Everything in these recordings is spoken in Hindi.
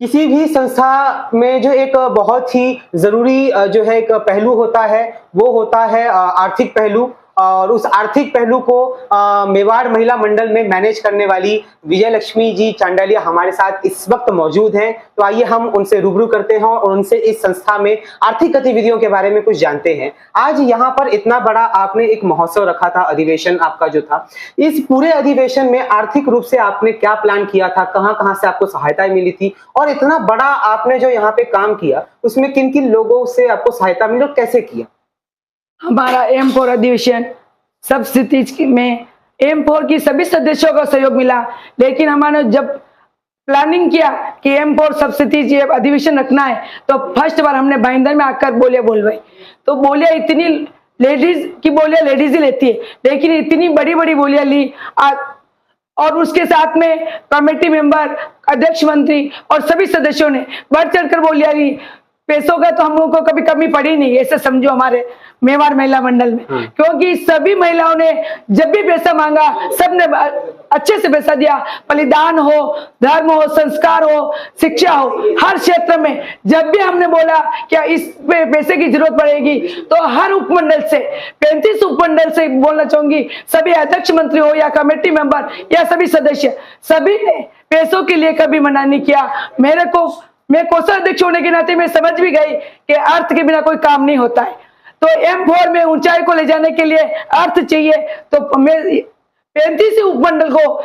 किसी भी संस्था में जो एक बहुत ही ज़रूरी जो है एक पहलू होता है, वो होता है आर्थिक पहलू। और उस आर्थिक पहलू को मेवाड़ महिला मंडल में मैनेज करने वाली विजय लक्ष्मी जी चांडालिया हमारे साथ इस वक्त मौजूद हैं। तो आइए हम उनसे रूबरू करते हैं और उनसे इस संस्था में आर्थिक गतिविधियों के बारे में कुछ जानते हैं। आज यहाँ पर इतना बड़ा आपने एक महोत्सव रखा था, अधिवेशन आपका जो था, इस पूरे अधिवेशन में आर्थिक रूप से आपने क्या प्लान किया था, कहाँ कहाँ से आपको सहायता मिली थी, और इतना बड़ा आपने जो यहाँ पे काम किया उसमें किन किन लोगों से आपको सहायता मिली और कैसे किया? हमारा M4 अधिवेशन सब स्थिति में M4 की सभी सदस्यों का सहयोग मिला। लेकिन हमारे जब प्लानिंग किया कि M4 सब स्थिति अधिवेशन रखना है, तो फर्स्ट बार हमने भाईंदर में आकर बोलवाई। तो बोलियां इतनी लेडीज की बोलियां लेडीज ही लेती है, लेकिन इतनी बड़ी बड़ी बोलियां ली। और उसके साथ में कमेटी मेंबर, अध्यक्ष, मंत्री और सभी सदस्यों ने बढ़ चढ़कर बोलियां ली। पैसों का तो हम लोगों को कभी कमी पड़ी नहीं, ऐसे समझो हमारे मेवाड़ महिला मंडल में, क्योंकि सभी महिलाओं ने जब भी पैसा मांगा सबने अच्छे से पैसा दिया। बलिदान हो, धर्म हो, संस्कार हो, शिक्षा हो, हर क्षेत्र में जब भी हमने बोला क्या इस पैसे की जरूरत पड़ेगी, तो हर उपमंडल से 35 उपमंडल से बोलना चाहूंगी, सभी अध्यक्ष, मंत्री हो या कमेटी मेंबर या सभी सदस्य, सभी ने पैसों के लिए कभी मना नहीं किया। मैं कोषाध्यक्ष होने के नाते मैं समझ भी गई कि अर्थ के बिना कोई काम नहीं होता है। तो M4 में ऊंचाई को ले जाने के लिए अर्थ चाहिए। तो मैं 35 उपमंडल को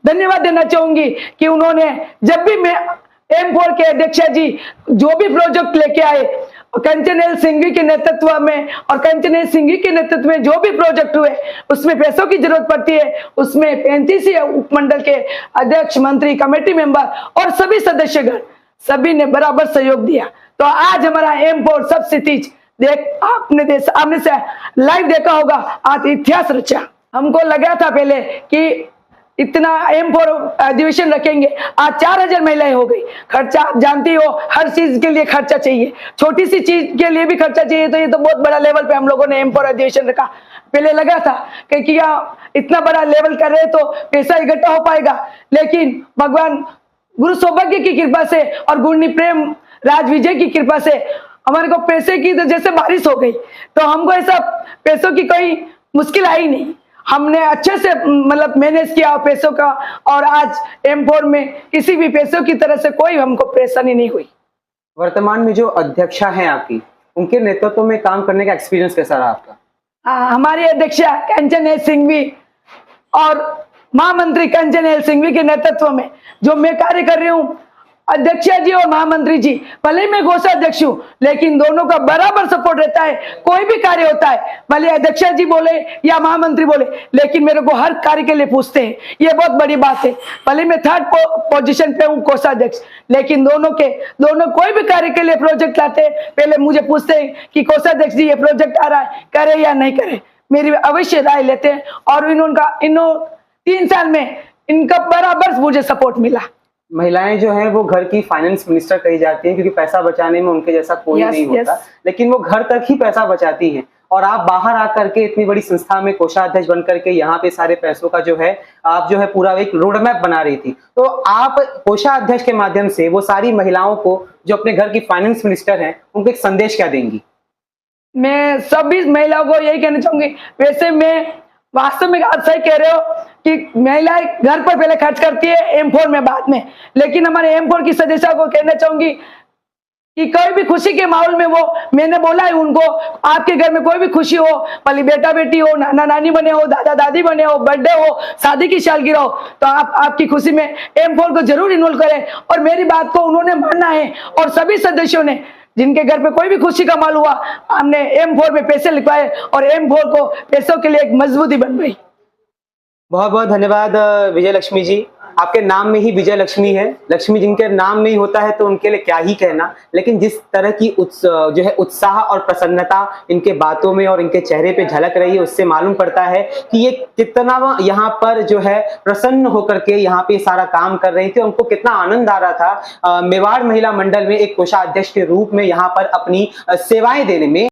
धन्यवाद देना चाहूंगी कि उन्होंने जब भी मैं M4 के अध्यक्ष जी जो भी प्रोजेक्ट लेके आए, कंचन सिंघवी के नेतृत्व में और कंचन सिंघवी के नेतृत्व में जो भी प्रोजेक्ट हुए उसमें पैसों की जरूरत पड़ती है, उसमें 35 उपमंडल के अध्यक्ष, मंत्री, कमेटी मेंबर और सभी सदस्यगण सभी ने बराबर सहयोग दिया। तो आज हमारा M4 सब स्थिति आपने से लाइव देखा होगा, आज इतिहास रचा। हमको लगा था पहले कि इतना M4 अधिवेशन रखेंगे, आज 4000 महिलाएं हो गई। खर्चा आप जानती हो, हर चीज के लिए खर्चा चाहिए, छोटी सी चीज के लिए भी खर्चा चाहिए। तो ये तो बहुत बड़ा लेवल पे हम लोगों ने M4 अधिवेशन रखा। पहले लगा था कि क्या इतना बड़ा लेवल कर रहे तो पैसा इकट्ठा हो पाएगा, लेकिन भगवान गुरु सौभाग्य की कृपा से और गुरनी प्रेम राज विजय की कृपा से हमारे को पैसे की तो जैसे बारिश हो गई। तो हमको ऐसा पैसों की कोई मुश्किल आई नहीं, हमने अच्छे से मतलब मैनेज किया पैसों का। और आज M4 में किसी भी पैसों की तरह से कोई हमको परेशानी नहीं हुई। वर्तमान में जो अध्यक्षा हैं आपकी, उनके नेतृत्व में काम करने का एक्सपीरियंस कैसा रहा आपका? हमारी अध्यक्षा कंचन सिंघवी और महामंत्री कंचन सिंघवी के नेतृत्व में जो मैं कार्य कर रही हूँ, अध्यक्षा जी और महामंत्री जी, भले मैं कोषाध्यक्ष हूँ लेकिन दोनों का बराबर सपोर्ट रहता है। कोई भी कार्य होता है, भले अध्यक्षा जी बोले या महामंत्री बोले, लेकिन मेरे को हर कार्य के लिए पूछते हैं, ये बहुत बड़ी बात है। भले मैं 3rd पोजीशन पे हूँ कोषाध्यक्ष, लेकिन दोनों कोई भी कार्य के लिए प्रोजेक्ट लाते हैं, पहले मुझे पूछते हैं कि कोषाध्यक्ष जी ये प्रोजेक्ट आ रहा है, करे या नहीं करे। मेरी अवश्य राय लेते हैं और इन्होंने 3 साल में इनका बराबर मुझे सपोर्ट मिला। महिलाएं जो हैं वो घर की फाइनेंस मिनिस्टर कही जाती हैं, क्योंकि पैसा बचाने में उनके जैसा कोई नहीं होता, लेकिन वो घर तक ही पैसा बचाती हैं। और आप बाहर आकर के इतनी बड़ी संस्था में कोषाध्यक्ष बन करके यहाँ पे सारे पैसों का जो है आप जो है पूरा एक रोड मैप बना रही थी। तो आप कोषाध्यक्ष के माध्यम से वो सारी महिलाओं को जो अपने घर की फाइनेंस मिनिस्टर हैं, उनको एक संदेश क्या देंगी? मैं सभी महिलाओं को यही कहना चाहूंगी, वैसे मैं वास्तव में आप सही कह रहे हो कि महिलाएं घर पर पहले खर्च करती है, M4 में बाद में। लेकिन हमारे M4 की सदस्यों को कहना चाहूंगी कि कोई भी खुशी के माहौल में, वो मैंने बोला है उनको, आपके घर में कोई भी खुशी हो, भले बेटा बेटी हो, नाना नानी बने हो, दादा दादी बने हो, बर्थडे हो, शादी की सालगिरह हो, तो आप आपकी खुशी में M4 को जरूर इन्वॉल्व करें। और मेरी बात को उन्होंने मानना है और सभी सदस्यों ने, जिनके घर पे कोई भी खुशी का माल हुआ, हमने M4 में पैसे लिखवाए और M4 को पैसों के लिए एक मजबूती बन गई। बहुत बहुत धन्यवाद विजय लक्ष्मी जी। आपके नाम में ही विजय लक्ष्मी है, लक्ष्मी जिनके नाम में ही होता है तो उनके लिए क्या ही कहना। लेकिन जिस तरह की जो है उत्साह और प्रसन्नता इनके बातों में और इनके चेहरे पे झलक रही है, उससे मालूम पड़ता है कि ये कितना यहाँ पर जो है प्रसन्न होकर के यहाँ पे सारा काम कर रही थी, उनको कितना आनंद आ रहा था मेवाड़ महिला मंडल में एक कोषाध्यक्ष के रूप में यहाँ पर अपनी सेवाएं देने में।